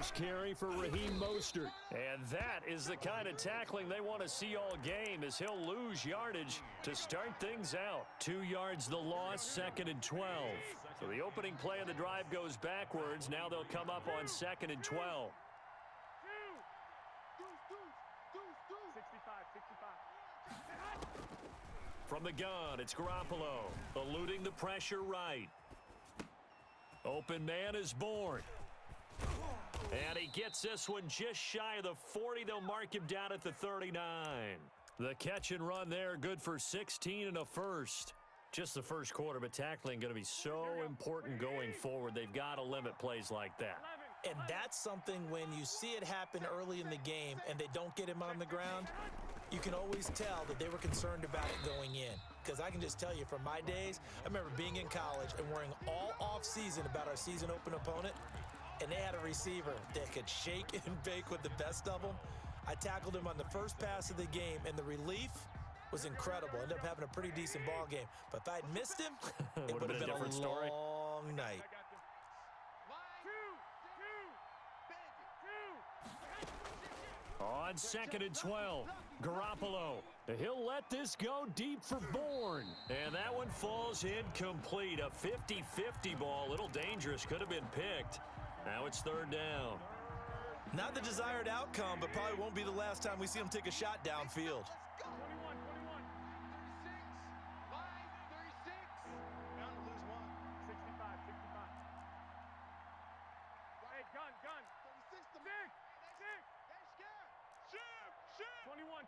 first carry for Raheem Mostert. And that is the kind of tackling they want to see all game, as he'll lose yardage to start things out. 2 yards the loss, 2nd and 12. So the opening play of the drive goes backwards. Now they'll come up on 2nd and 12. 65. From the gun, it's Garoppolo, eluding the pressure right. Open man is Bourne. And he gets this one just shy of the 40. They'll mark him down at the 39. The catch and run there, good for 16 and a first. Just the first quarter, but tackling going to be so important going forward. They've got to limit plays like that. And that's something when you see it happen early in the game and they don't get him on the ground, you can always tell that they were concerned about it going in. Because I can just tell you from my days, I remember being in college and worrying all off-season about our season open opponent, and they had a receiver that could shake and bake with the best of them. I tackled him on the first pass of the game, and the relief was incredible. Ended up having a pretty decent ball game. But if I'd missed him, it would have been a long night. On 2nd and 12, Garoppolo. He'll let this go deep for Bourne. And that one falls incomplete. A 50-50 ball. A little dangerous. Could have been picked. Now it's 3rd down. Not the desired outcome, but probably won't be the last time we see him take a shot downfield. 21. 36. Line 36. Bound to lose one. 65. Hey, gun. 36 to 6. Shoot. 21.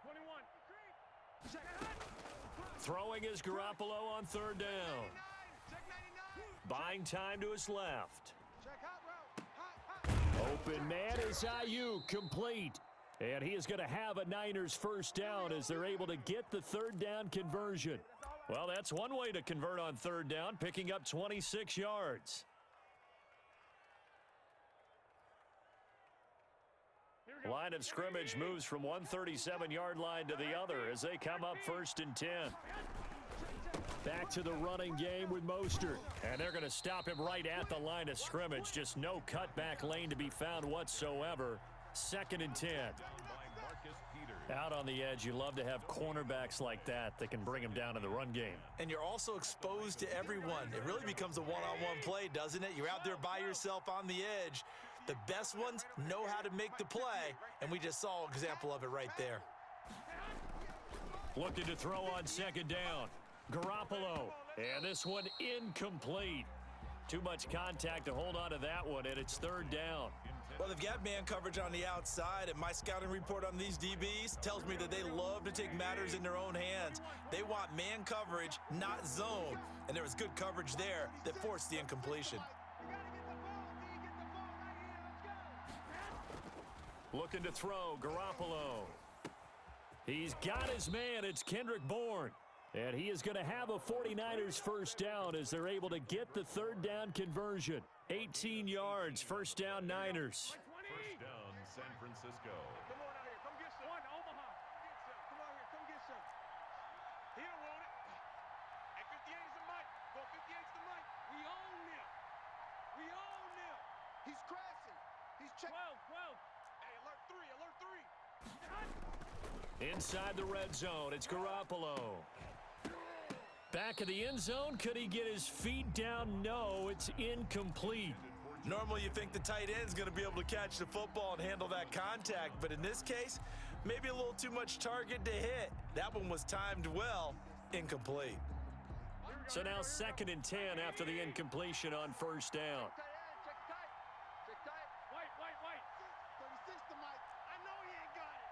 Throwing is Garoppolo on 3rd down. Check 99. Buying time to his left. Check hot route. Hot. Open man is Ayuk, complete. And he is going to have a Niners first down as they're able to get the 3rd down conversion. Well, that's one way to convert on 3rd down, picking up 26 yards. Line of scrimmage moves from one 37-yard line to the other as they come up 1st and 10. Back to the running game with Mostert. And they're going to stop him right at the line of scrimmage. Just no cutback lane to be found whatsoever. 2nd and 10. Out on the edge, you love to have cornerbacks like that can bring him down in the run game. And you're also exposed to everyone. It really becomes a one-on-one play, doesn't it? You're out there by yourself on the edge. The best ones know how to make the play, and we just saw an example of it right there. Looking to throw on 2nd down. Garoppolo, and this one incomplete. Too much contact to hold on to that one, and it's 3rd down. Well, they've got man coverage on the outside, and my scouting report on these DBs tells me that they love to take matters in their own hands. They want man coverage, not zone, and there was good coverage there that forced the incompletion. Looking to throw, Garoppolo. He's got his man. It's Kendrick Bourne. And he is going to have a 49ers first down as they're able to get the 3rd down conversion. 18 yards, first down Niners. First down, San Francisco. Come on out here. Come get some. One, Omaha. Come out here. Come get some. He don't want it. Hey, 58 is the mic. Go 58 is the mic. We own them. He's crashing. He's checking. 12. Hey, alert 3. Inside the red zone, it's Garoppolo. Back of the end zone, could he get his feet down? No, it's incomplete. Normally you think the tight end's going to be able to catch the football and handle that contact, but in this case, maybe a little too much target to hit. That one was timed well, incomplete. So now 2nd and 10 after the incompletion on 1st down. Check tight. White. 36 to Mike. I know he ain't got it.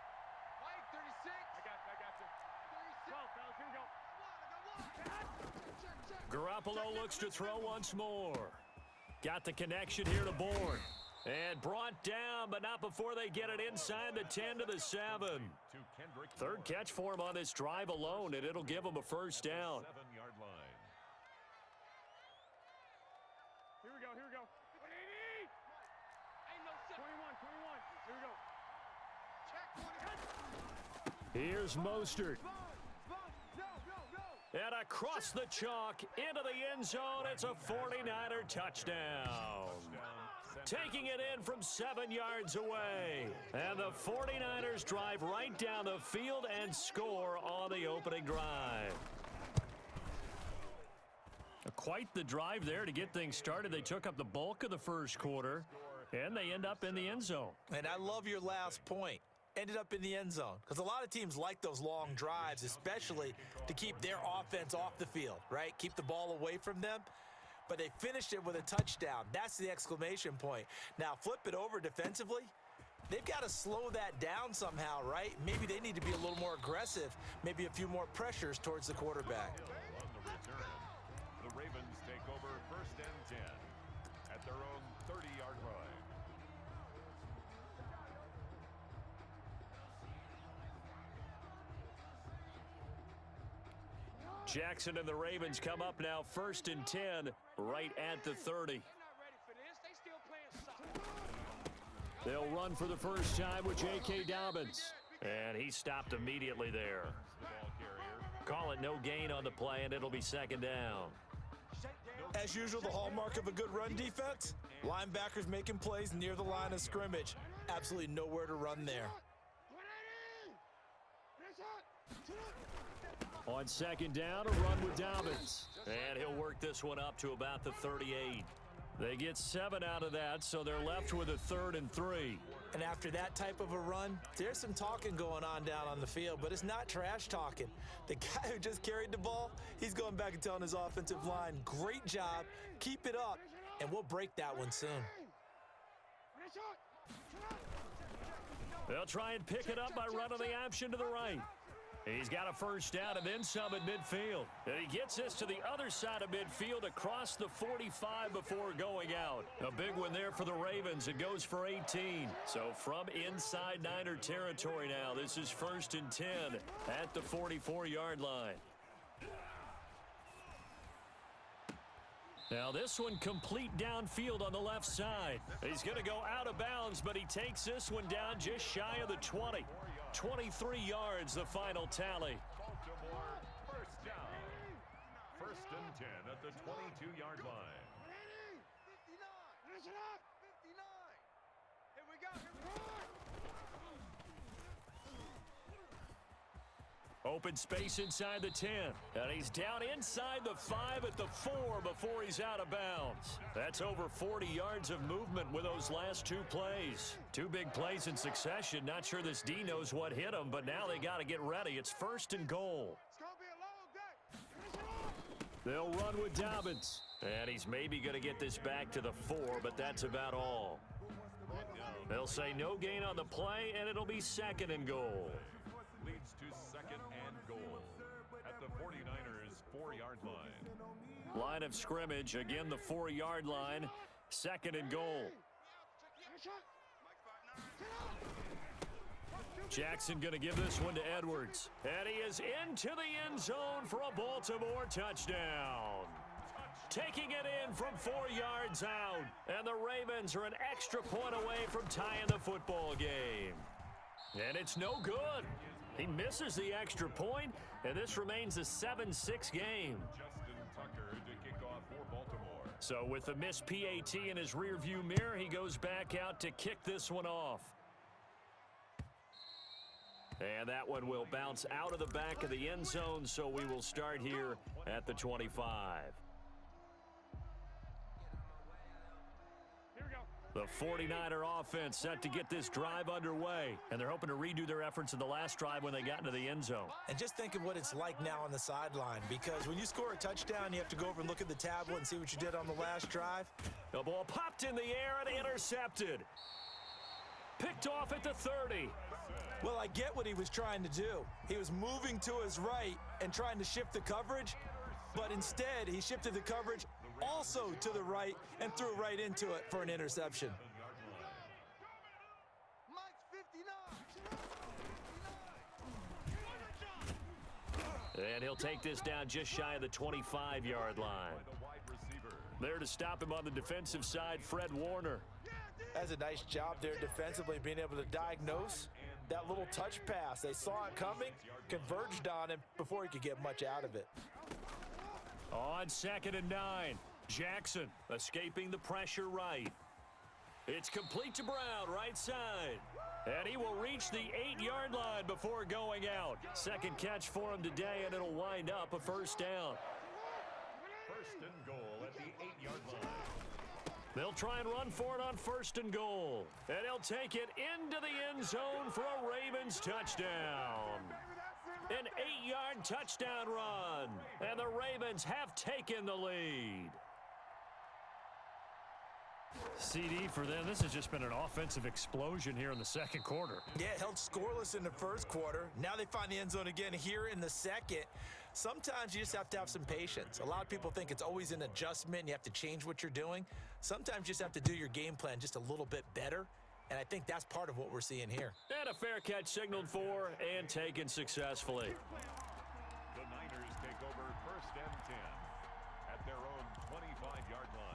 Mike, 36. I got you. 36. 12, fellas, here we go. Garoppolo looks to throw once more. Got the connection here to Bourne. And brought down, but not before they get it inside the 10 to the 7. 3rd catch for him on this drive alone, and it'll give him a first down. 7-yard line. Here we go. 20. Ain't no 21. Here we go. Check 20. Here's Mostert. And across the chalk into the end zone, it's a 49er touchdown. taking it in from 7 yards away. And the 49ers drive right down the field and score on the opening drive. Quite the drive there to get things started. They took up the bulk of the first quarter, and they end up in the end zone. And I love your last point. Ended up in the end zone, because a lot of teams like those long drives, especially to keep their offense off the field, right? Keep the ball away from them. But they finished it with a touchdown. That's the exclamation point. Now, flip it over defensively. They've got to slow that down somehow, right? Maybe they need to be a little more aggressive, maybe a few more pressures towards the quarterback. On the return, the Ravens take over 1st and 10 at their own 30-yard line. Jackson and the Ravens come up now 1st and 10 right at the 30. They'll run for the first time with J.K. Dobbins. And he stopped immediately there. The ball carrier. Call it no gain on the play, and it'll be 2nd down. As usual, the hallmark of a good run defense, linebackers making plays near the line of scrimmage. Absolutely nowhere to run there. On 2nd down, a run with Dobbins. And he'll work this one up to about the 38. They get 7 out of that, so they're left with a 3rd and 3. And after that type of a run, there's some talking going on down on the field, but it's not trash talking. The guy who just carried the ball, he's going back and telling his offensive line, great job, keep it up, and we'll break that one soon. They'll try and pick it up by running the option to the right. He's got a first down and then some at midfield. And he gets this to the other side of midfield across the 45 before going out. A big one there for the Ravens. It goes for 18. So from inside Niner territory now, this is 1st and 10 at the 44-yard line. Now this one complete downfield on the left side. He's going to go out of bounds, but he takes this one down just shy of the 20. 23 yards, the final tally. Baltimore, first down. 1st and 10 at the 22-yard line. 59. Listen up. 59. Here we go. Open space inside the 10. And he's down inside the 5 at the 4 before he's out of bounds. That's over 40 yards of movement with those last 2 plays. 2 big plays in succession. Not sure this D knows what hit him, but now they got to get ready. It's 1st and goal. It's going to be a long day. They'll run with Dobbins. And he's maybe going to get this back to the 4, but that's about all. They'll say no gain on the play, and it'll be 2nd and goal. Leads to 2nd and goal at the 49ers' 4-yard line. Line of scrimmage, again the 4-yard line. 2nd and goal. Jackson going to give this one to Edwards. And he is into the end zone for a Baltimore touchdown. Taking it in from 4 yards out. And the Ravens are an extra point away from tying the football game. And it's no good. He misses the extra point, and this remains a 7-6 game. Justin Tucker to kick off for Baltimore. So with the missed PAT in his rearview mirror, he goes back out to kick this one off. And that one will bounce out of the back of the end zone, so we will start here at the 25. The 49er offense set to get this drive underway, and they're hoping to redo their efforts in the last drive when they got into the end zone. And just think of what it's like now on the sideline, because when you score a touchdown, you have to go over and look at the tablet and see what you did on the last drive. The ball popped in the air and intercepted. Picked off at the 30. Well, I get what he was trying to do. He was moving to his right and trying to shift the coverage, but instead he shifted the coverage also to the right and threw right into it for an interception. And he'll take this down just shy of the 25-yard line. There to stop him on the defensive side, Fred Warner. That's a nice job there defensively, being able to diagnose that little touch pass. They saw it coming, converged on him before he could get much out of it. On 2nd and 9, Jackson escaping the pressure right. It's complete to Brown, right side. And he will reach the 8-yard line before going out. Second catch for him today, and it'll wind up a first down. First and goal at the 8-yard line. They'll try and run for it on first and goal. And he'll take it into the end zone for a Ravens touchdown. An 8-yard touchdown run. And the Ravens have taken the lead. CD for them. This has just been an offensive explosion here in the second quarter. Yeah, held scoreless in the first quarter. Now they find the end zone again here in the second. Sometimes you just have to have some patience. A lot of people think it's always an adjustment. And you have to change what you're doing. Sometimes you just have to do your game plan just a little bit better. And I think that's part of what we're seeing here. And a fair catch signaled for and taken successfully. The Niners take over first and 10 at their own 25-yard line.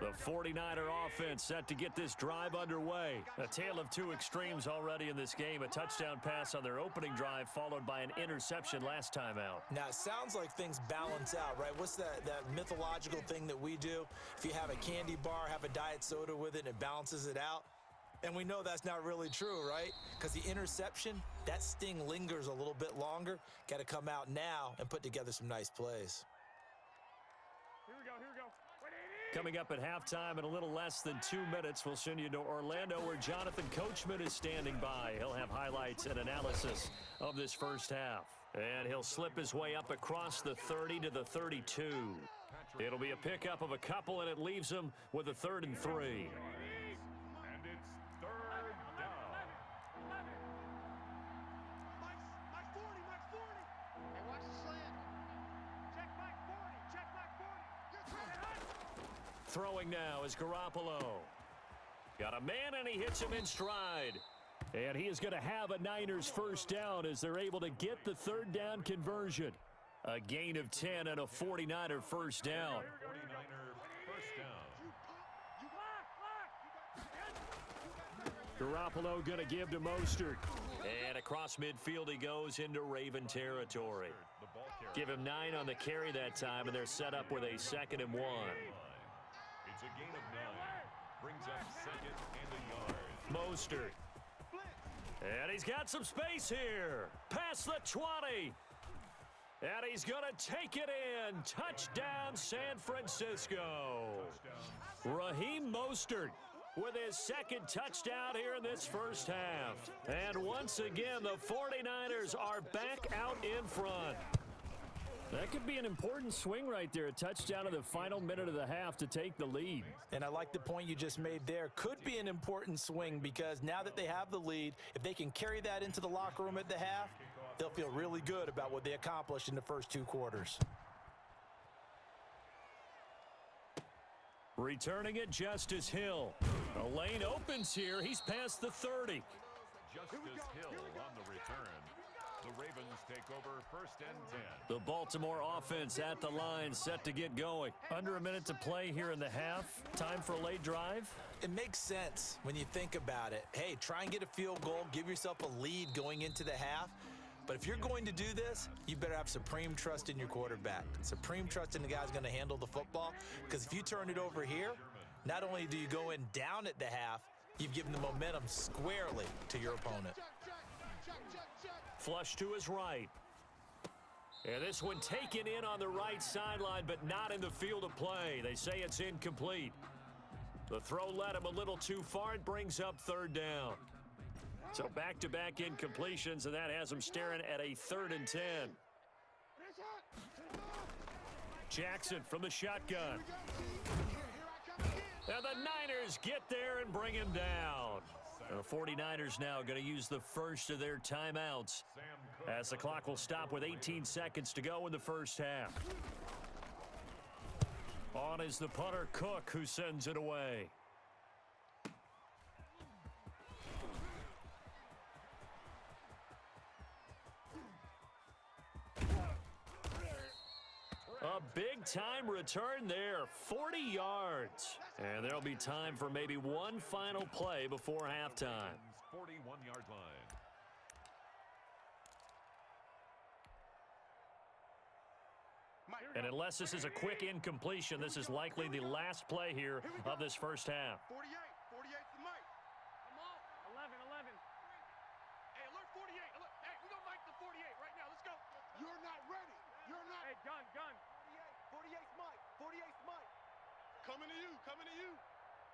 The 49er offense set to get this drive underway. A tale of two extremes already in this game. A touchdown pass on their opening drive followed by an interception last time out. Now, it sounds like things balance out, right? What's that mythological thing that we do? If you have a candy bar, have a diet soda with it, and it balances it out. And we know that's not really true, right? Because the interception, that sting lingers a little bit longer. Got to come out now and put together some nice plays. Here we go, here we go. Coming up at halftime in a little less than 2 minutes, we'll send you to Orlando where Jonathan Coachman is standing by. He'll have highlights and analysis of this first half. And he'll slip his way up across the 30 to the 32. It'll be a pickup of a couple, and it leaves him with a 3rd and 3. And it's third down. Mike 40, Mike 40. Hey, watch the slant. Check Mike 40, check Mike 40. Throwing now is Garoppolo. Got a man, and he hits him in stride. And he is going to have a Niners first down as they're able to get the 3rd down conversion. A gain of 10 and a 49er first down. 49er first down. Garoppolo going to give to Mostert. And across midfield he goes into Raven territory. The ball carrier. Give him 9 on the carry that time, and they're set up with a 2nd and 1. It's a gain of 9. Brings up 2nd and a yard. Mostert. And he's got some space here. Past the 20. And he's going to take it in. Touchdown, San Francisco. Raheem Mostert with his 2nd touchdown here in this first half. And once again, the 49ers are back out in front. That could be an important swing right there. A touchdown in the final minute of the half to take the lead. And I like the point you just made there. Could be an important swing because now that they have the lead, if they can carry that into the locker room at the half, they'll feel really good about what they accomplished in the first 2 quarters. Returning it, Justice Hill. A lane opens here. He's past the 30. Justice Hill on the return. The Ravens take over first and 10. The Baltimore offense at the line, set to get going. Under a minute to play here in the half. Time for a late drive. It makes sense when you think about it. Hey, try and get a field goal. Give yourself a lead going into the half. But if you're going to do this, you better have supreme trust in your quarterback. Supreme trust in the guy's going to handle the football. Because if you turn it over here, not only do you go in down at the half, you've given the momentum squarely to your opponent. Flush to his right. And this one taken in on the right sideline, but not in the field of play. They say it's incomplete. The throw led him a little too far. It brings up 3rd down. So back-to-back incompletions, and that has him staring at a 3rd and 10. Jackson from the shotgun. And the Niners get there and bring him down. The 49ers now going to use the first of their timeouts as the clock will stop with 18 seconds to go in the first half. On is the punter, Cook, who sends it away. A big-time return there, 40 yards. And there'll be time for maybe one final play before halftime. 41-yard line. Mike, And unless this is a quick incompletion, this is likely the last play here of this first half. 48. 48's the mic. Come on. 11. Hey, alert 48. Alert. Hey, we're going to mic the 48 right now. Let's go. You're not ready. You're not. Hey, gun. 48's mic. 48's mic. Coming to you.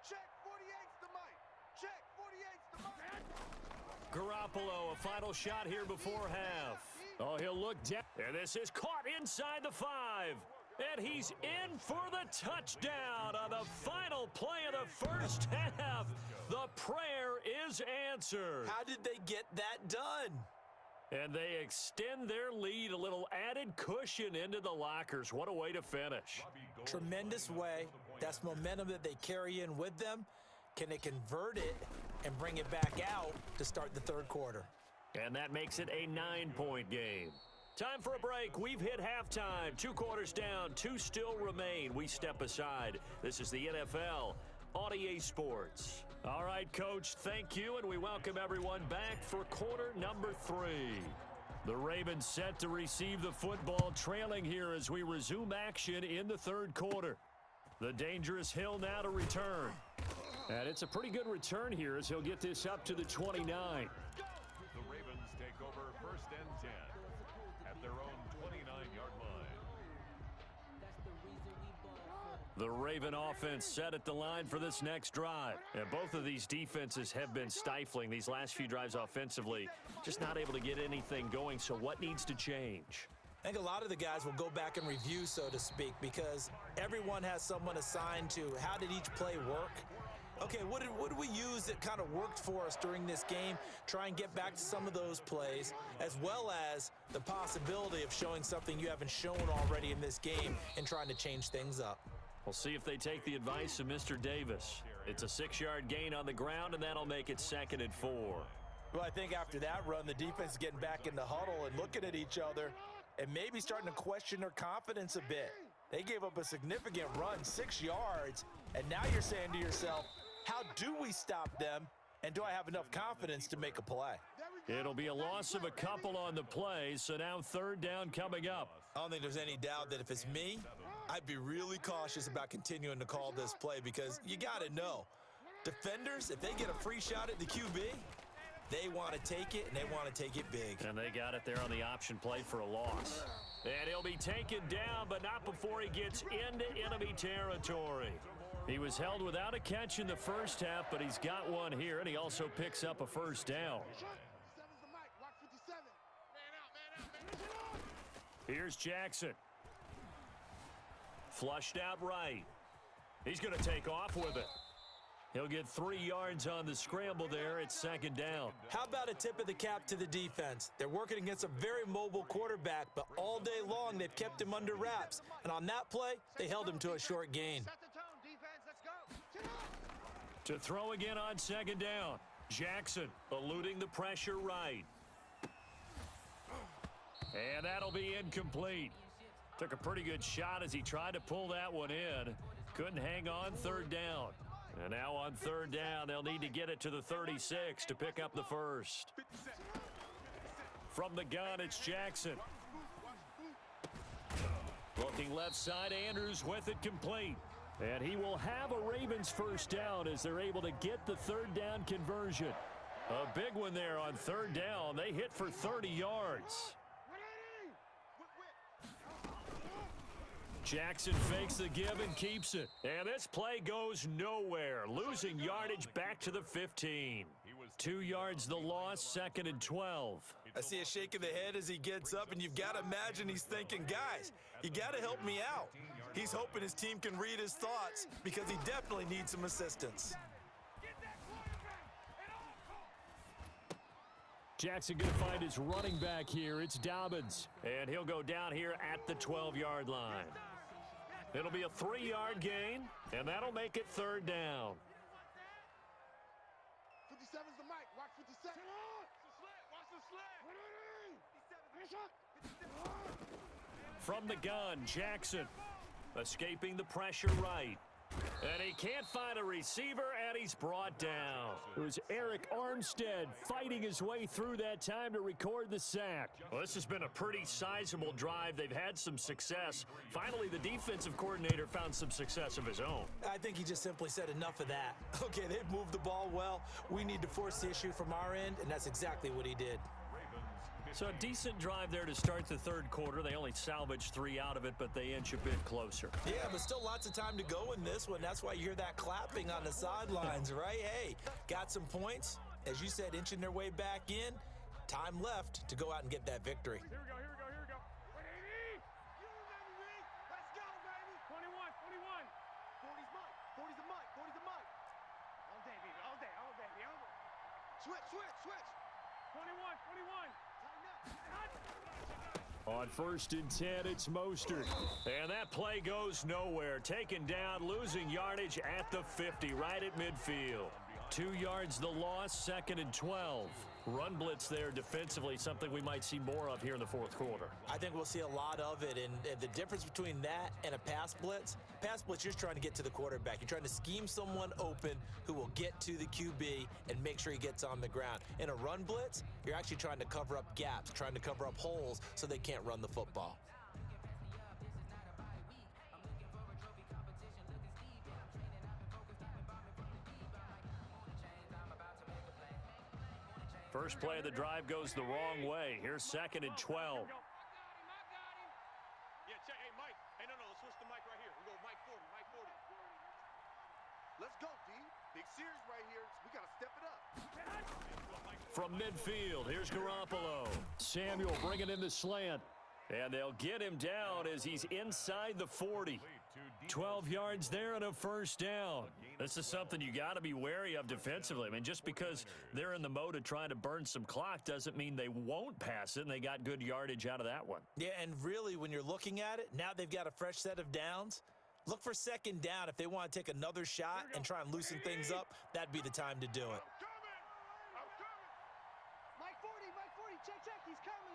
Check. 48's the mic. Check. 48's the mic. Garoppolo, a final shot here before half. Oh, he'll look down. And this is caught inside the 5. And he's in for the touchdown on the final play of the first half. The prayer is answered. How did they get that done? And they extend their lead, a little added cushion into the lockers. What a way to finish. Tremendous way. That's momentum that they carry in with them. Can they convert it and bring it back out to start the third quarter? And that makes it a 9-point game. Time for a break. We've hit halftime. 2 quarters down, 2 still remain. We step aside. This is the NFL on EA Sports. All right, Coach, thank you, and we welcome everyone back for quarter number 3. The Ravens set to receive the football, trailing here as we resume action in the third quarter. The dangerous Hill now to return. And it's a pretty good return here as he'll get this up to the 29. The Ravens take over first and 10 at their own 29-yard line. The Raven offense set at the line for this next drive. And both of these defenses have been stifling these last few drives offensively. Just not able to get anything going, so what needs to change? I think a lot of the guys will go back and review, so to speak, because everyone has someone assigned to how did each play work. Okay, what did we use that kind of worked for us during this game? Try and get back to some of those plays, as well as the possibility of showing something you haven't shown already in this game and trying to change things up. We'll see if they take the advice of Mr. Davis. It's a 6-yard gain on the ground, and that'll make it 2nd and 4. Well, I think after that run, the defense is getting back in the huddle and looking at each other and maybe starting to question their confidence a bit. They gave up a significant run, 6 yards, and now you're saying to yourself, how do we stop them, and do I have enough confidence to make a play? It'll be a loss of a couple on the play, so now 3rd down coming up. I don't think there's any doubt that if it's me, I'd be really cautious about continuing to call this play because you got to know, defenders, if they get a free shot at the QB, they want to take it, and they want to take it big. And they got it there on the option play for a loss. And he'll be taken down, but not before he gets into enemy territory. He was held without a catch in the first half, but he's got one here, and he also picks up a first down. Here's Jackson. Flushed out right. He's going to take off with it. He'll get 3 yards on the scramble there. It's 2nd down. How about a tip of the cap to the defense? They're working against a very mobile quarterback, but all day long they've kept him under wraps. And on that play, they held him to a short gain. To throw again on 2nd down. Jackson eluding the pressure right. And that'll be incomplete. Took a pretty good shot as he tried to pull that one in. Couldn't hang on 3rd down. And now on 3rd down, they'll need to get it to the 36 to pick up the first. From the gun, it's Jackson. Looking left side, Andrews with it complete. And he will have a Ravens first down as they're able to get the 3rd down conversion. A big one there on 3rd down. They hit for 30 yards. Jackson fakes the give and keeps it. And this play goes nowhere. Losing yardage back to the 15. 2 yards the loss, 2nd and 12. I see a shake of the head as he gets up, and you've got to imagine he's thinking, guys, you got to help me out. He's hoping his team can read his thoughts because he definitely needs some assistance. Jackson going to find his running back here. It's Dobbins. And he'll go down here at the 12-yard line. It'll be a 3-yard gain, and that'll make it 3rd down. 57's the mic. Watch 57. Watch the sled. From the gun, Jackson escaping the pressure right. And he can't find a receiver, And he's brought down. It was Eric Armstead fighting his way through that time to record the sack. Well, this has been a pretty sizable drive. They've had some success. Finally, the defensive coordinator found some success of his own. I think he just simply said enough of that. Okay, they've moved the ball well. We need to force the issue from our end, and that's exactly what he did. So a decent drive there to start the third quarter. They only salvaged 3 out of it, but they inch a bit closer. Yeah, but still lots of time to go in this one. That's why you hear that clapping on the sidelines, right? Hey, got some points. As you said, inching their way back in. Time left to go out and get that victory. Here we go. Wait, 80. You remember me. Let's go, baby. 21. 40's mine. 40's a mine. All day, baby. All day. Switch. 21. On 1st and 10, it's Mostert. And that play goes nowhere. Taken down, losing yardage at the 50, right at midfield. 2 yards the loss, 2nd and 12. Run blitz there defensively, something we might see more of here in the fourth quarter. I think we'll see a lot of it, and the difference between that and a pass blitz, you're just trying to get to the quarterback. You're trying to scheme someone open who will get to the QB and make sure he gets on the ground. In a run blitz, you're actually trying to cover up gaps, trying to cover up holes so they can't run the football. First play of the drive goes the wrong way. Here's 2nd and 12. I got him. Yeah, check. Hey, Mike. Hey, no. Let's switch the mic right here. We go Mike 40. Let's go, D. Big series right here. We got to step it up. From midfield, here's Garoppolo. Samuel bringing in the slant. And they'll get him down as he's inside the 40. 12 yards there and a first down. This is something you got to be wary of defensively. I mean, just because they're in the mode of trying to burn some clock doesn't mean they won't pass it, and they got good yardage out of that one. Yeah, and really, when you're looking at it, now they've got a fresh set of downs. Look for 2nd down. If they want to take another shot and try and loosen things up, that'd be the time to do it. I'm coming. Mike 40. Check. He's coming.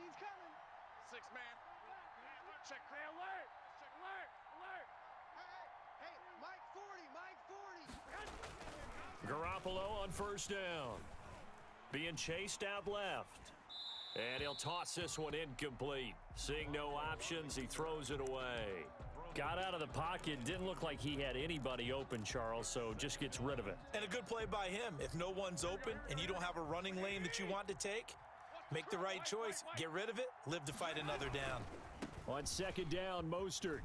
6 man. Check. Hey, alert. Hey, Mike 40. Garoppolo on first down. Being chased out left. And he'll toss this one incomplete. Seeing no options, he throws it away. Got out of the pocket. Didn't look like he had anybody open, Charles, so just gets rid of it. And a good play by him. If no one's open and you don't have a running lane that you want to take, make the right choice. Get rid of it. Live to fight another down. On 2nd down, Mostert.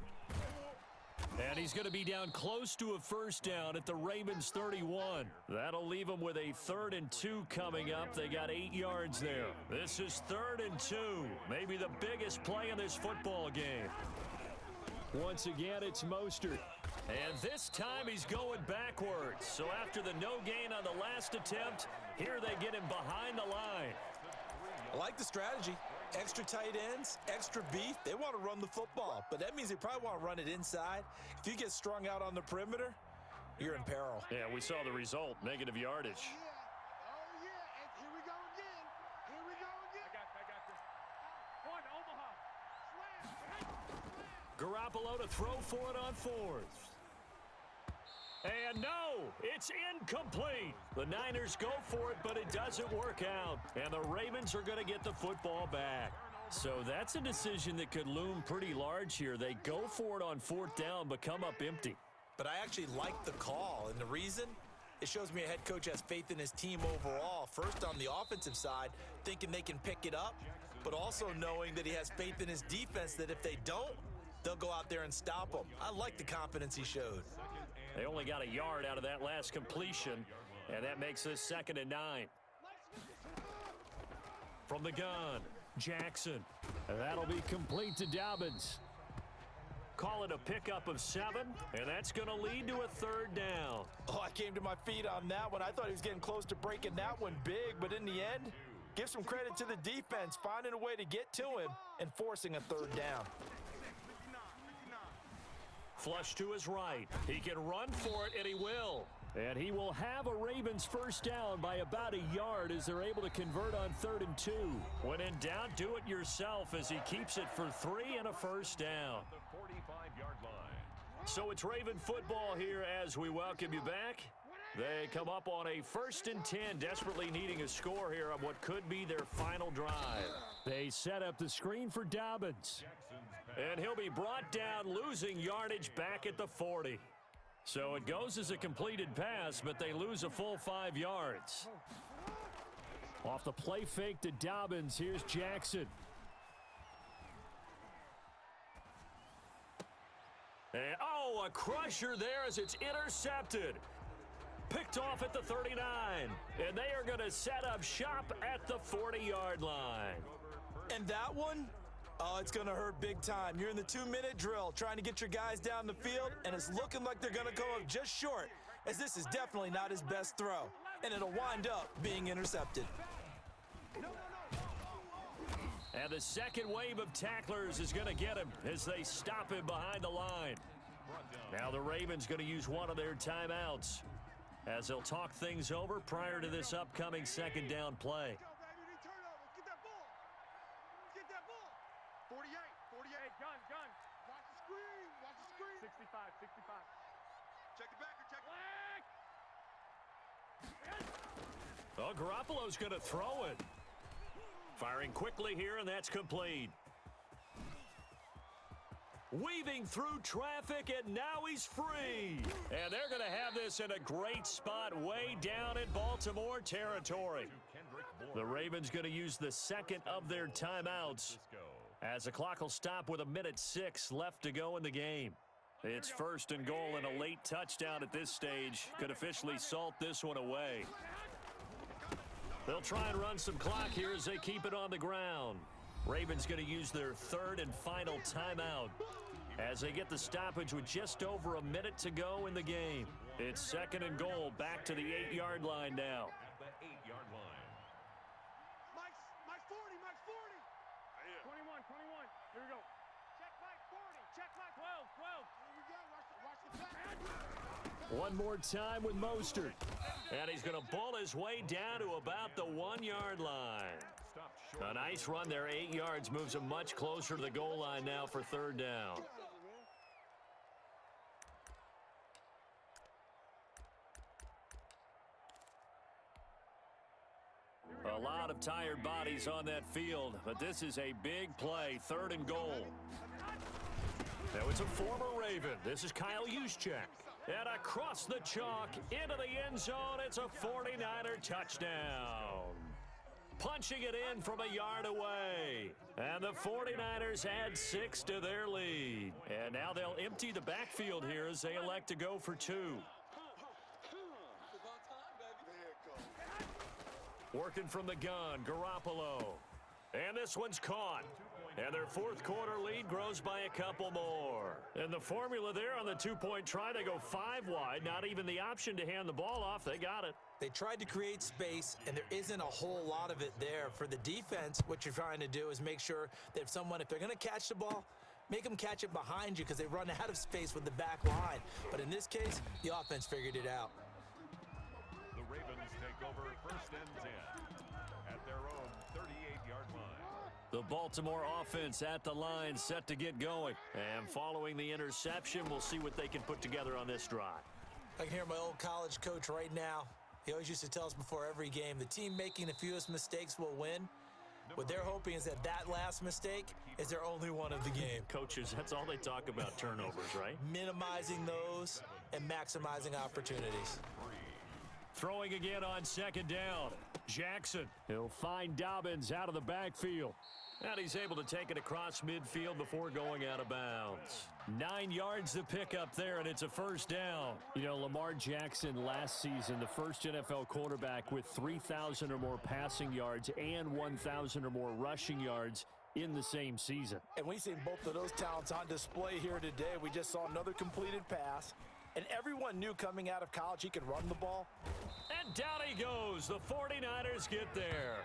And he's going to be down close to a first down at the Ravens 31. That'll leave them with a 3rd and 2 coming up. They got 8 yards there. This is 3rd and 2. Maybe the biggest play in this football game. Once again, it's Mostert. And this time he's going backwards. So after the no gain on the last attempt, here they get him behind the line. I like the strategy. Extra tight ends, extra beef. They want to run the football, but that means they probably want to run it inside. If you get strung out on the perimeter, you're in peril. Yeah, we saw the result, negative yardage. Oh, yeah. And here we go again. I got this. One, Omaha. Garoppolo to throw for it on 4th. And no, it's incomplete. The Niners go for it, but it doesn't work out. And the Ravens are going to get the football back. So that's a decision that could loom pretty large here. They go for it on 4th down, but come up empty. But I actually like the call, and the reason? It shows me a head coach has faith in his team overall. First, on the offensive side, thinking they can pick it up, but also knowing that he has faith in his defense that if they don't, they'll go out there and stop them. I like the confidence he showed. They only got a yard out of that last completion, and that makes this 2nd and 9. From the gun, Jackson. And that'll be complete to Dobbins. Call it a pickup of 7, and that's going to lead to a 3rd down. Oh, I came to my feet on that one. I thought he was getting close to breaking that one big, but in the end, give some credit to the defense, finding a way to get to him and forcing a 3rd down. Flush to his right. He can run for it, and he will. And he will have a Ravens first down by about a yard as they're able to convert on 3rd and 2. When in doubt, do it yourself as he keeps it for 3 and a first down. The 45-yard line. So it's Raven football here as we welcome you back. They come up on a 1st and 10, desperately needing a score here on what could be their final drive. They set up the screen for Dobbins. And he'll be brought down, losing yardage back at the 40. So it goes as a completed pass, but they lose a full 5 yards. Off the play fake to Dobbins, here's Jackson. And, oh, a crusher there as it's intercepted. Picked off at the 39. And they are going to set up shop at the 40-yard line. And that one, oh, it's going to hurt big time. You're in the 2-minute drill trying to get your guys down the field, and it's looking like they're going to come up just short, as this is definitely not his best throw, and it'll wind up being intercepted. And the second wave of tacklers is going to get him as they stop him behind the line. Now the Ravens going to use one of their timeouts as they'll talk things over prior to this upcoming 2nd down play. Go, baby. They turnovers. Get that ball. Get that ball. 48. 48. Hey, gun. Watch the screen. 65. Check the backer. Check the Oh, Garoppolo's going to throw it. Firing quickly here, and that's complete. Weaving through traffic, and now he's free. And they're going to have this in a great spot way down in Baltimore territory. The Ravens going to use the second of their timeouts as the clock will stop with 1:06 left to go in the game. It's 1st and goal, and a late touchdown at this stage could officially salt this one away. They'll try and run some clock here as they keep it on the ground. Ravens going to use their 3rd and final timeout as they get the stoppage with just over a minute to go in the game. It's 2nd and goal, back to the 8-yard line now. At the 8-yard line. Mike's 40. 21. Here we go. Check Mike 40. Check Mike 12. Here we go. Watch the back. One more time with Mostert. And he's going to bull his way down to about the 1-yard line. A nice run there, 8 yards, moves him much closer to the goal line now for 3rd down. A lot of tired bodies on that field, but this is a big play, 3rd and goal. Now it's a former Raven. This is Kyle Juszczyk. And across the chalk, into the end zone, it's a 49er touchdown. Punching it in from a yard away. And the 49ers add 6 to their lead. And now they'll empty the backfield here as they elect to go for 2. Working from the gun, Garoppolo. And this one's caught. And their 4th quarter lead grows by a couple more. And the formula there on the 2-point try, they go 5 wide. Not even the option to hand the ball off. They got it. They tried to create space, and there isn't a whole lot of it there. For the defense, what you're trying to do is make sure that if they're going to catch the ball, make them catch it behind you because they run out of space with the back line. But in this case, the offense figured it out. The Ravens take over 1st and 10 at their own 38-yard line. The Baltimore offense at the line, set to get going. And following the interception, we'll see what they can put together on this drive. I can hear my old college coach right now. He always used to tell us before every game, the team making the fewest mistakes will win. What they're hoping is that last mistake is their only one of the game. Coaches, that's all they talk about, turnovers, right? Minimizing those and maximizing opportunities. Throwing again on 2nd down. Jackson. He'll find Dobbins out of the backfield. And he's able to take it across midfield before going out of bounds. 9 yards to pick up there, and it's a 1st down. You know, Lamar Jackson last season, the first NFL quarterback with 3,000 or more passing yards and 1,000 or more rushing yards in the same season. And we've seen both of those talents on display here today. We just saw another completed pass. And everyone knew coming out of college he could run the ball. And down he goes. The 49ers get there.